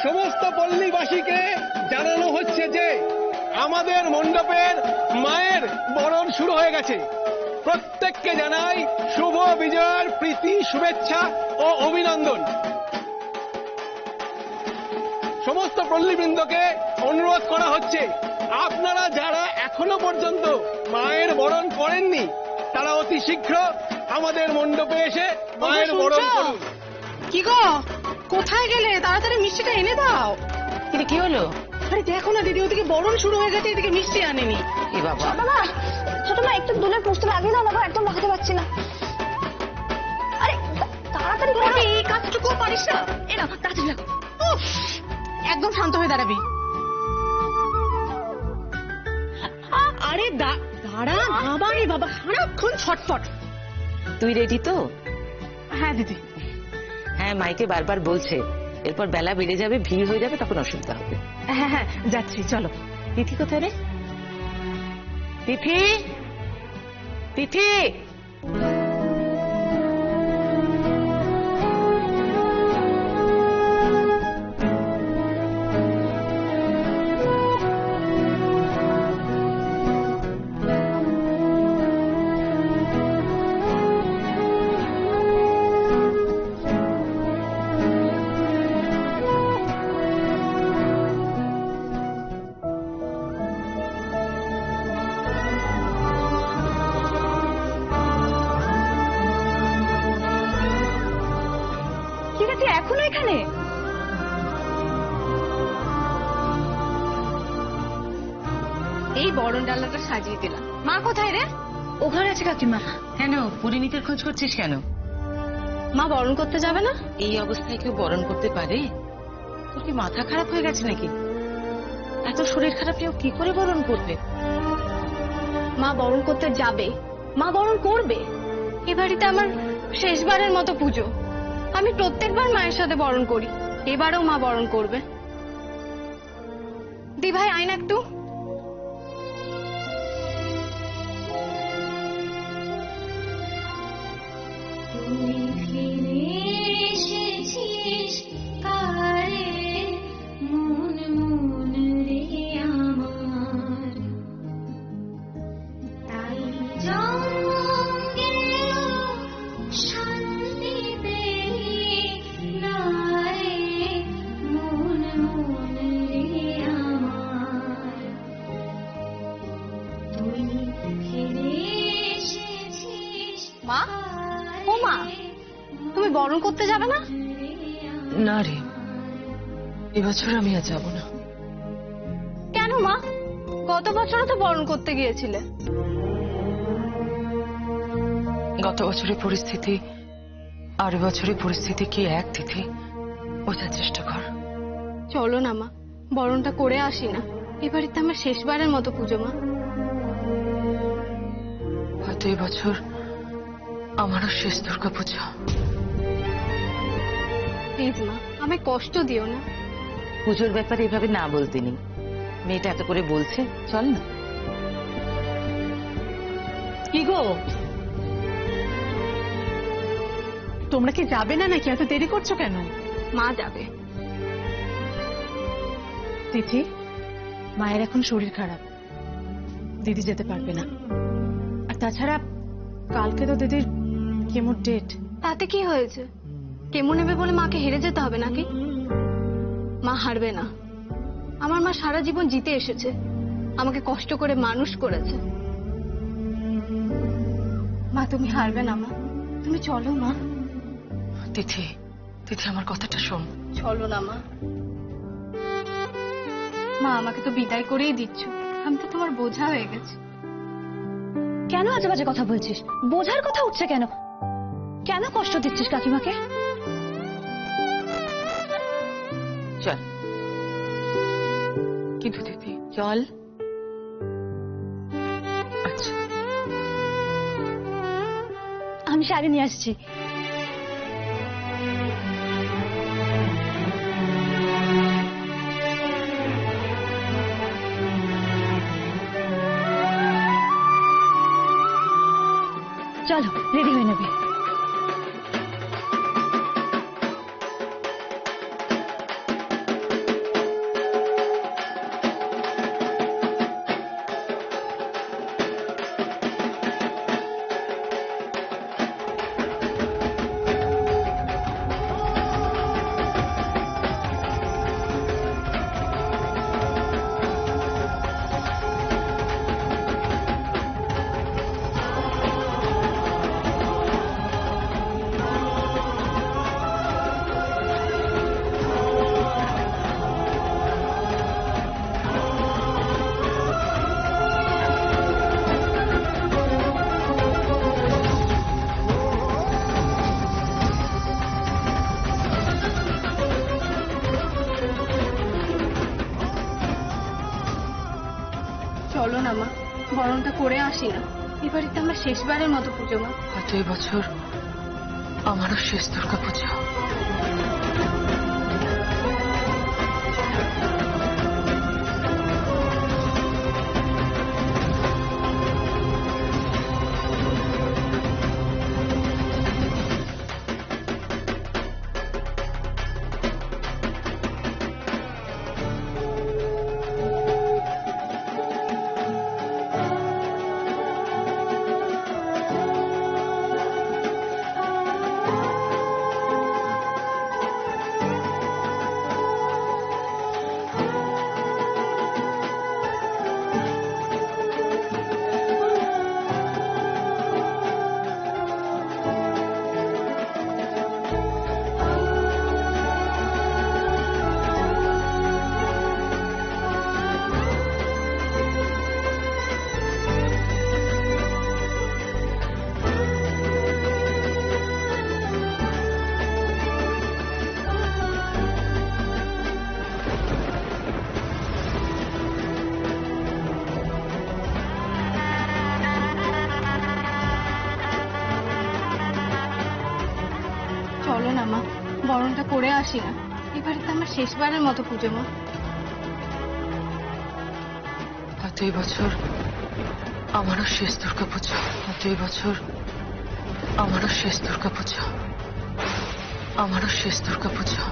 সমস্ত পল্লীবাসীকে জানানো হচ্ছে যে আমাদের মণ্ডপের মায়ের বরণ শুরু হয়ে গেছে। প্রত্যেককে জানাই শুভ বিজয়ের প্রীতি, শুভেচ্ছা ও অভিনন্দন। সমস্ত পল্লীবৃন্দকে অনুরোধ করা হচ্ছে, আপনারা যারা এখনো পর্যন্ত মায়ের বরণ করেননি তারা অতি শীঘ্র আমাদের মণ্ডপে এসে মায়ের বরণ করুন। কি গো, কোথায় গেলে? তাড়াতাড়ি মিষ্টিটা এনে দাও। এটা কি হলো? আরে দেখো না দিদি, ওদিকে বরণ শুরু হয়ে গেছে, এদিকে মিষ্টি আনেনি। এ বাবা, ছোট মা একটু দূরে পুষতে লাগিয়ে দাও না, একদম লাগাতে পারছি না। আরে তাড়াতাড়ি করে, এই কাজটুকু পারিস না? এ না, তাড়াতাড়ি লাগো। একদম শান্ত হয়ে দাঁড়াবি। আরে দাঁড়া বাবা, রে বাবা, সারাক্ষণ ছটফট। তুই রেডি তো? হ্যাঁ দিদি। হ্যাঁ, মাইকে বারবার বলছে এরপর বেলা বেড়ে যাবে, ভিড় হয়ে যাবে, তখন অসুবিধা হবে। হ্যাঁ হ্যাঁ যাচ্ছি, চলো। তিথি কোথায় রে? তিথি, তিথি, এখনো এখানে? এই বরণ ডালাটা সাজিয়ে দিলাম। মা কোথায় রে? ওখানে আছে কাকিমা। কেন পরিণীতের খোঁজ করছিস কেন? মা বরণ করতে যাবে না? এই অবস্থায় কেউ বরণ করতে পারে? তোর কি মাথা খারাপ হয়ে গেছে নাকি? এত শরীর খারাপ কেউ কি করে বরণ করবে? মা বরণ করতে যাবে, মা বরণ করবে। এ বাড়িতে আমার শেষবারের মতো পুজো। আমি প্রত্যেকবার মায়ের সাথে বরণ করি, এবারেও মা বরণ করবে। দি ভাই আইন একটু। মা, ও মা, তুমি বরণ করতে যাবে না? না রে, এবছর আমি আর যাব না। কেন মা? গত বছরও তো বরণ করতে গিয়েছিলে। গত বছরের পরিস্থিতি আর এবছরের পরিস্থিতি কি এক তিথি? বোঝার চেষ্টা কর। চলো না মা, বরণটা করে আসি না। এবারে তো আমার শেষবারের মতো পুজো মা। হয়তো এবছর আমারও শেষ দুর্গা পূজা। প্লিজ মা, আমায় কষ্ট দিও না। পুজোর ব্যাপারে এভাবে না বলতে নেই। মেয়েটা এত করে বলছে, চল না। কি গো, তোমরা কি যাবে না নাকি? এত দেরি করছো কেন? মা যাবে। তিথি, মায়ের এখন শরীর খারাপ, দিদি যেতে পারবে না। আর তাছাড়া কালকে তো দিদির কেমোর ডেট। তাতে কি হয়েছে? কেমো নেবে বলে মাকে হেরে যেতে হবে নাকি? মা হারবে না। আমার মা সারা জীবন জিতে এসেছে, আমাকে কষ্ট করে মানুষ করেছে। মা তুমি হারবে না মা, তুমি চলো মা। তিথি, তিথি আমার কথাটা শোন। চলো না মা। মা আমাকে তো বিদায় করেই দিচ্ছ, আমি তো তোমার বোঝা হয়ে গেছি। কেন আজে বাজে কথা বলছিস? বোঝার কথা উঠছে কেন? কেন কষ্ট দিচ্ছিস কাকিমাকে? চল। কিন্তু দিদি চল। আচ্ছা, আমি শাড়ি নিয়ে আসছি। চলো, রেডি হয়ে নেবে। করে আসি না। এ বাড়িতে আমার শেষবারের মতো পুজো মা। হয়তো এই বছর আমারও শেষ দুর্গা পুজো। চলো না মা, বরণটা করে আসি না। এ বাড়িতে আমার শেষবারের মতো পুজো মা। হয়তো এই বছর আমারও শেষ দুর্গা পুজো। হয়তো এই বছর আমারও শেষ দুর্গা পুজো। আমারও শেষ দুর্গা পুজো।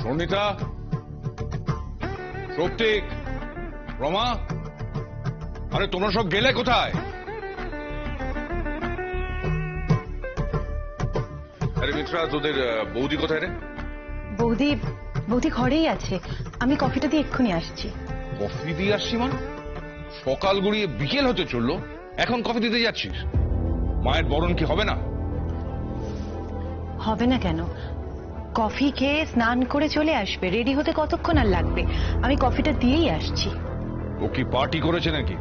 সুনিতা, প্রতীক, রমা, আরে তোমরা সব গেলে কোথায়? আরে মিত্রা, তোদের বৌদি কোথায় রে? বৌদি বৌদি ঘরেই আছে। আমি কফিটা দিয়ে এক্ষুনি আসছি। কফি দিয়ে আসছি মানে? সকাল গড়িয়ে বিকেল হতে চললো, এখন কফি দিতে যাচ্ছিস? মায়ের বরণ কি হবে না? হবে না কেন? কফি খেয়ে স্নান করে চলে আসবে। রেডি হতে কতক্ষণ আর লাগবে? আমি কফিটা দিয়েই আসছি। ও কি পার্টি করেছে নাকি?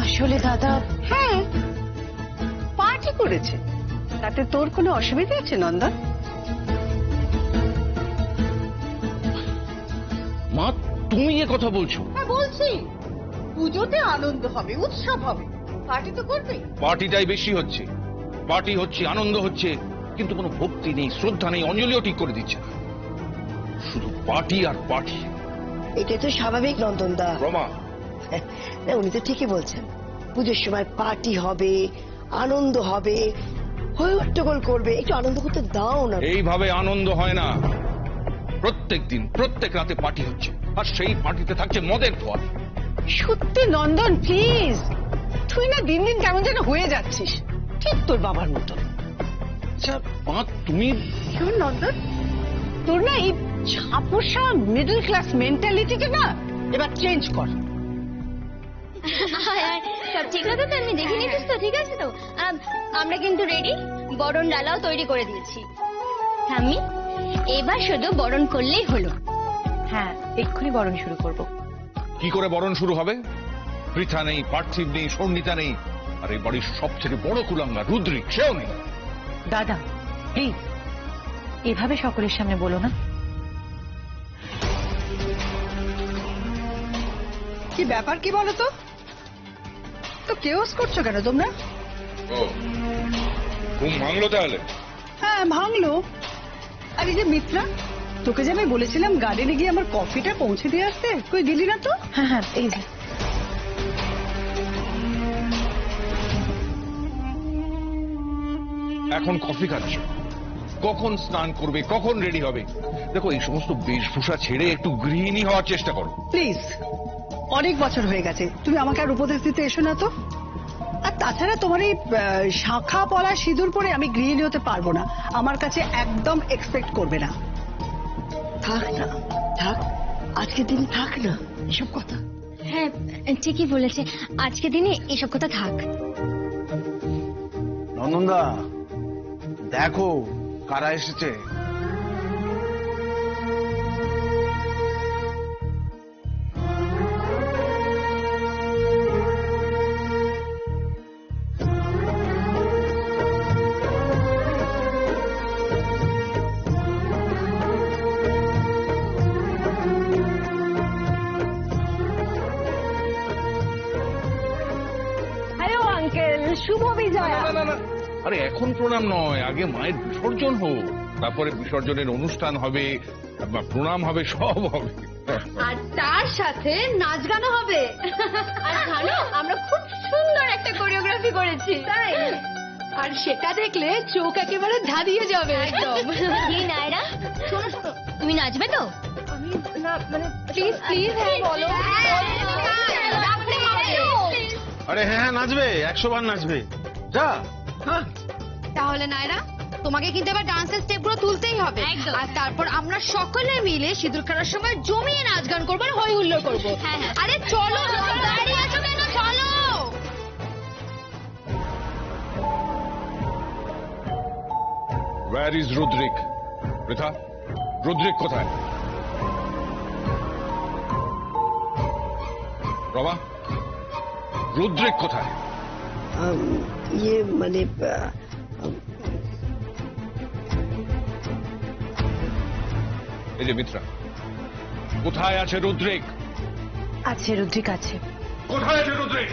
আসলে দাদা, হ্যাঁ, পার্টি করেছে। তাতে তোর কোনো অসুবিধা আছে নন্দন? মা, তুমি এ কথা বলছো? হ্যাঁ বলছি, পুজোতে আনন্দ হবে, উৎসব হবে, পার্টি তো করবে। পার্টিটাই বেশি হচ্ছে। পার্টি হচ্ছে, আনন্দ হচ্ছে, কিন্তু কোনো ভক্তি নেই, শ্রদ্ধা নেই, অঞ্জলিও ঠিক করে দিচ্ছে না। শুধু পার্টি আর পার্টি। এটা তো স্বাভাবিক নন্দনদা। রমা, না, উনি তো ঠিকই বলছেন। পুজোর সময় পার্টি হবে, আনন্দ হবে, হট্টগোল করবে, একটু আনন্দ করতে দাও না। এইভাবে আনন্দ হয় না। প্রত্যেক দিন প্রত্যেক রাতে পার্টি হচ্ছে, আর সেই পার্টিতে থাকছে মদের ফল। সত্যি নন্দন, প্লিজ, তুই না দিন দিন কেমন যেন হয়ে যাচ্ছিস। ঠিক তোর বাবার মতো। আচ্ছা মা তুমি শোন নন্দন, তোর না এই ছাপোষা মিডল ক্লাস মেন্টালিটিটা না এবার চেঞ্জ কর। সব ঠিক আছে তো? আমি দেখে নিয়েছিস তো? ঠিক আছে তো? আমরা কিন্তু রেডি, বরণ ডালাও তৈরি করে দিয়েছি। ঠাম্মি, এবার শুধু বরণ করলেই হলো। হ্যাঁ, এক্ষুনি বরণ শুরু করব। কি করে বরণ শুরু হবে? পৃথা নেই, পার্থিব নেই, সন্নিতা নেই, আর এই বাড়ির সবচেয়ে বড় কুলাঙ্গা রুদ্রিক সেও নেই। দাদা প্লিজ এভাবে সকলের সামনে বলো না। কি ব্যাপার কি বলো তো? তো কেওস করছো কেন তোমরা? ও ঘুম ভাঙলো তাহলে? হ্যাঁ ভাঙলো। আর এই যে মিত্রা, তোকে যে আমি বলেছিলাম গার্ডেনে গিয়ে আমার কফিটা পৌঁছে দিয়ে আসতে, কই দিলি না তো? হ্যাঁ হ্যাঁ, এই যে এখন কফি খাচ্ছ, কখন স্নান করবে, কখন রেডি হবে? দেখো এই সমস্ত বেশভূষা ছেড়ে একটু গৃহিণী হওয়ার চেষ্টা করো। প্লিজ, অনেক বছর হয়ে গেছে, তুমি আমাকে আর উপদেশ দিতে এসো না তো। আর তাছাড়া তোমার এই শাখা পলা সিঁদুর পরে আমি গৃহিণী হতে পারবো না, আমার কাছে একদম এক্সপেক্ট করবে না। থাক না, থাক, আজকের দিন থাক না এসব কথা। হ্যাঁ ঠিকই বলেছে, আজকে দিনে এসব কথা থাক। নন্দনদা দেখো কারা এসেছে। হ্যালো আঙ্কেল, শুভ বিজয়া। না না না, আরে এখন প্রণাম নয়, আগে মায়ের বিসর্জন হোক, তারপরে বিসর্জনের অনুষ্ঠান হবে, প্রণাম হবে, সব হবে। আর তার সাথে নাচ গানও হবে। আর জানো আমরা খুব সুন্দর একটা কোরিওগ্রাফি করেছি। তাই? আর সেটা দেখলে চোখ একেবারে ধাঁধিয়ে যাবে। একদম। কি নায়রা, শোনো শোনো, তুমি নাচবে তো? আমি না মানে প্লিজ প্লিজ হ্যাঁ বলো। আরে হ্যাঁ হ্যাঁ নাচবে, 100 বার নাচবে। যা। হ্যাঁ তাহলে নায়রা তোমাকে কিন্তু এবার ডান্সের স্টেপগুলো তুলতেই হবে। আর তারপর আমরা সকলে মিলে সিঁদুর খেলার সময় জমিয়ে নাচ গান করবো আর হই হুল্লোড় করবো। হ্যাঁ, হ্যাঁ। আরে চলো দাঁড়িয়ে আছো কেন, চলো। Where is Rudrik? পৃথা, রুদ্রিক কোথায়? রমা, রুদ্রিক কোথায়? ইয়ে মানে এই যে মিত্রা, কোথায় আছে রুদ্রিক? আছে, রুদ্রিক আছে। কোথায় আছে রুদ্রিক?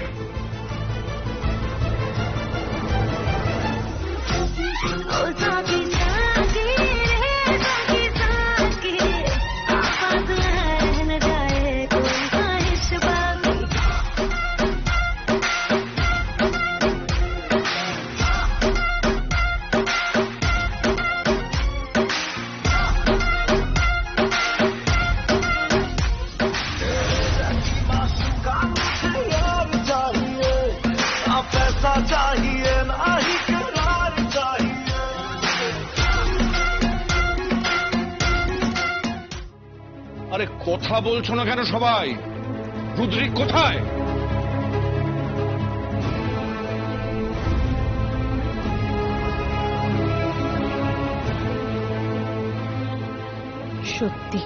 আরে কথা বলছো না কেন সবাই? রুদ্রিক কোথায়? সত্যি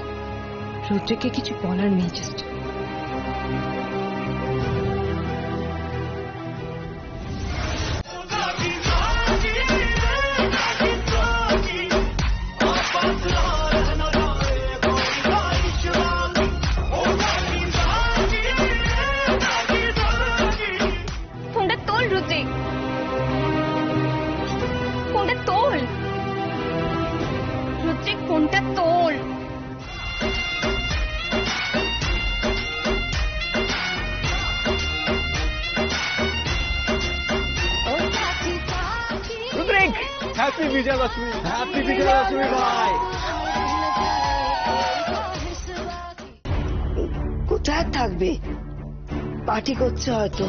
রুদ্রিককে কিছু বলার নেই, জাস্ট ফোনটা তোল রুদ্রিক, ফোনটা তোল রুদ্রিক, ফোনটা তোল। রুদ্রিক, হ্যাপি বিজয়াদশমী, হ্যাপি বিজয়াদশমী ভাই। কোথায় থাকবে? পার্টি করছে হয়তো।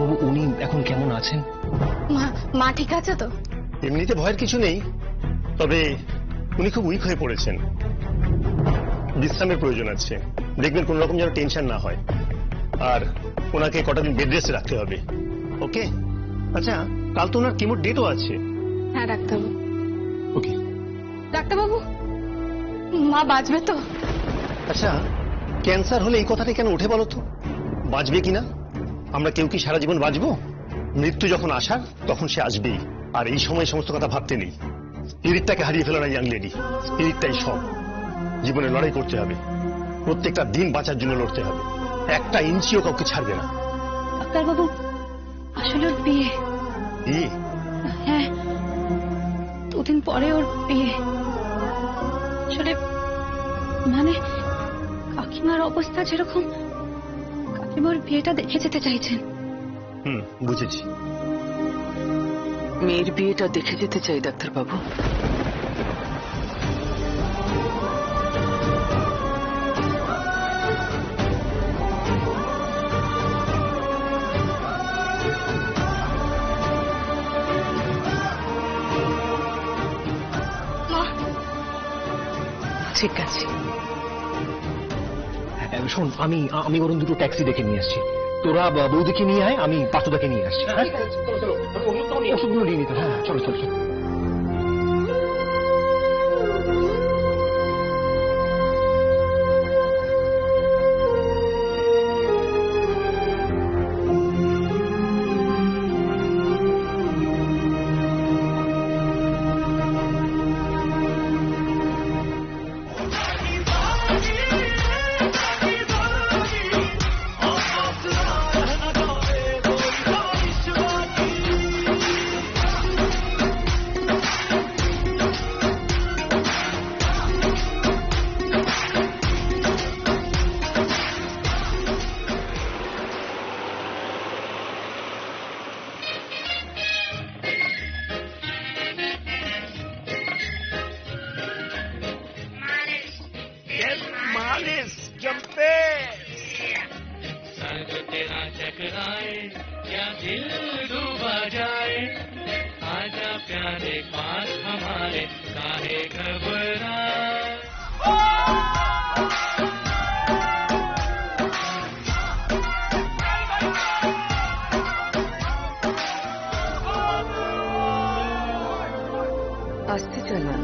ডাক্তারবাবু উনি এখন কেমন আছেন? মা ঠিক আছে তো? এমনিতে ভয়ের কিছু নেই, তবে উনি খুব উইক হয়ে পড়েছেন, বিশ্রামের প্রয়োজন আছে। দেখবেন কোন রকম যেন টেনশন না হয়, আর ওনাকে কটা দিন বেড রেস্টে রাখতে হবে। ওকে? আচ্ছা, কাল তো ওনার কিমোর ডেটও আছে। হ্যাঁ ডাক্তারবাবু। ওকে। ডাক্তারবাবু, মা বাঁচবে তো? আচ্ছা, ক্যান্সার হলে এই কথাটা কেন উঠে বলো তো? বাঁচবে কিনা? আমরা কেউ কি সারা জীবন বাঁচবো? মৃত্যু যখন আসার তখন সে আসবেই, আর এই সময় সমস্ত কথা ভাবতে নেই। স্পিরিটটাকে হারিয়ে ফেলো না ইয়াং লেডি, স্পিরিটটাই সব। জীবনে লড়াই করতে হবে, প্রত্যেকটা দিন বাঁচার জন্য লড়তে হবে, একটা ইঞ্চিও কাউকে ছাড়বে না। ডাক্তারবাবু, আসলে ওর বিয়ে। বিয়ে? হ্যাঁ, দুদিন পরে ওর বিয়ে। আসলে মানে কাকিমার অবস্থা যেরকম, কাকিমার বিয়েটা দেখে যেতে চাইছেন। বুঝেছি। মেয়ের বিয়েটা দেখে যেতে চাই ডাক্তারবাবু। ঠিক আছে, শোন, আমি বরং দুটো ট্যাক্সি দেখে নিয়ে আসছি, তোরা বৌদিকে নিয়ে আয়, আমি পার্থদাকে নিয়ে আসছি। হ্যাঁ, ওষুধগুলো নিয়ে নিতে। হ্যাঁ, চলো চলো চলো। আসতে চালান।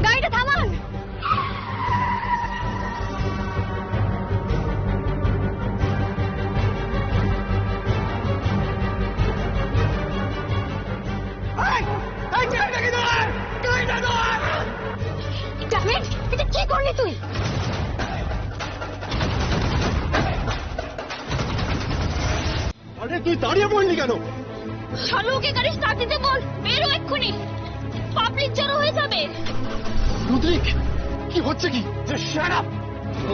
গাড়িটা থামান। এটা কি করলি তুই? আরে তুই দাঁড়িয়ে পড়লি কেন? শালুকে গাড়ি স্টার্ট দিতে বল, বেরো এক্ষুনি, পাবলিক জড়ো হয়ে যাবে। রুদ্রিক, কি হচ্ছে কি?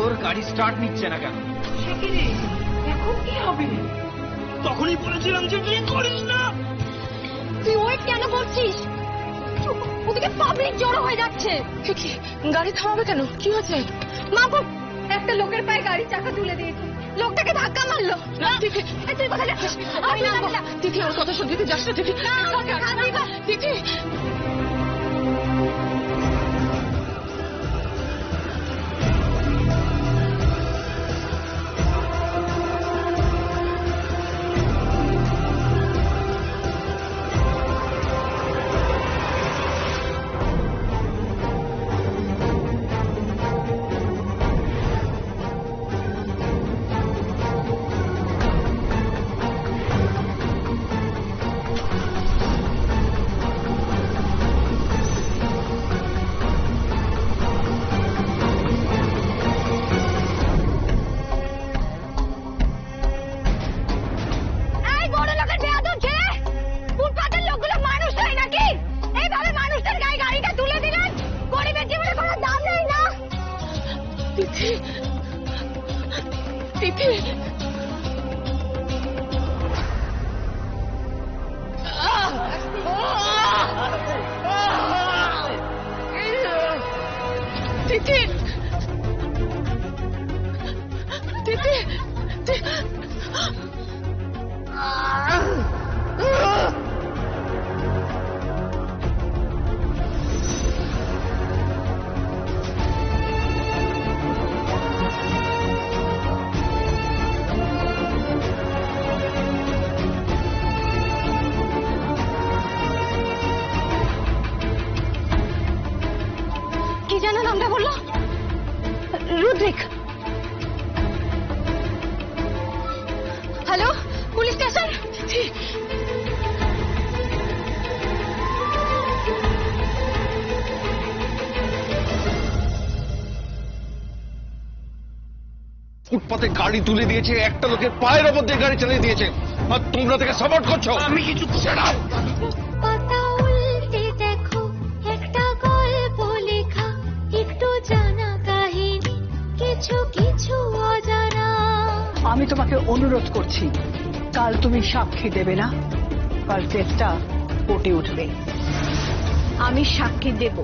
ওর গাড়ি স্টার্ট নিচ্ছে না কেন? এখন কি হবে? তখনই বলেছিলাম যে বিয়ে করিস না। তুই ওয়েট কেন করছিস? ওদিকে পাবলিক জড়ো হয়ে যাচ্ছে। কি গাড়ি থামাবে কেন? কি হয়েছে? মাগো, একটা লোকের পায়ে গাড়ি চাকা তুলে দিয়েছে, লোকটাকে ধাক্কা মারলো। তিথি, তুই কোথায় যাচ্ছিস? আমি নামবো। তিথি, ওর কথা শুনতে যাস না তিথি। তিথি, তিথি তিথি তিথি তিথি কি যেন নামটা বললো? রুদ্রিক। Hello, police station? ফুটপাতে গাড়ি তুলে দিয়েছে, একটা লোকের পায়ের ওপর দিয়ে গাড়ি চালিয়ে দিয়েছে, আর তোমরা থেকে সাপোর্ট করছো। আমি কিছু পাতা উল্টে দেখো, একটা গল্প লেখা, একটু জানা কাহিনী, কিছু কিছু অজানা। আমি তোমাকে অনুরোধ করছি, কাল তুমি সাক্ষী দেবে না, কাল কেসটা কোর্টে উঠবে। আমি সাক্ষী দেব।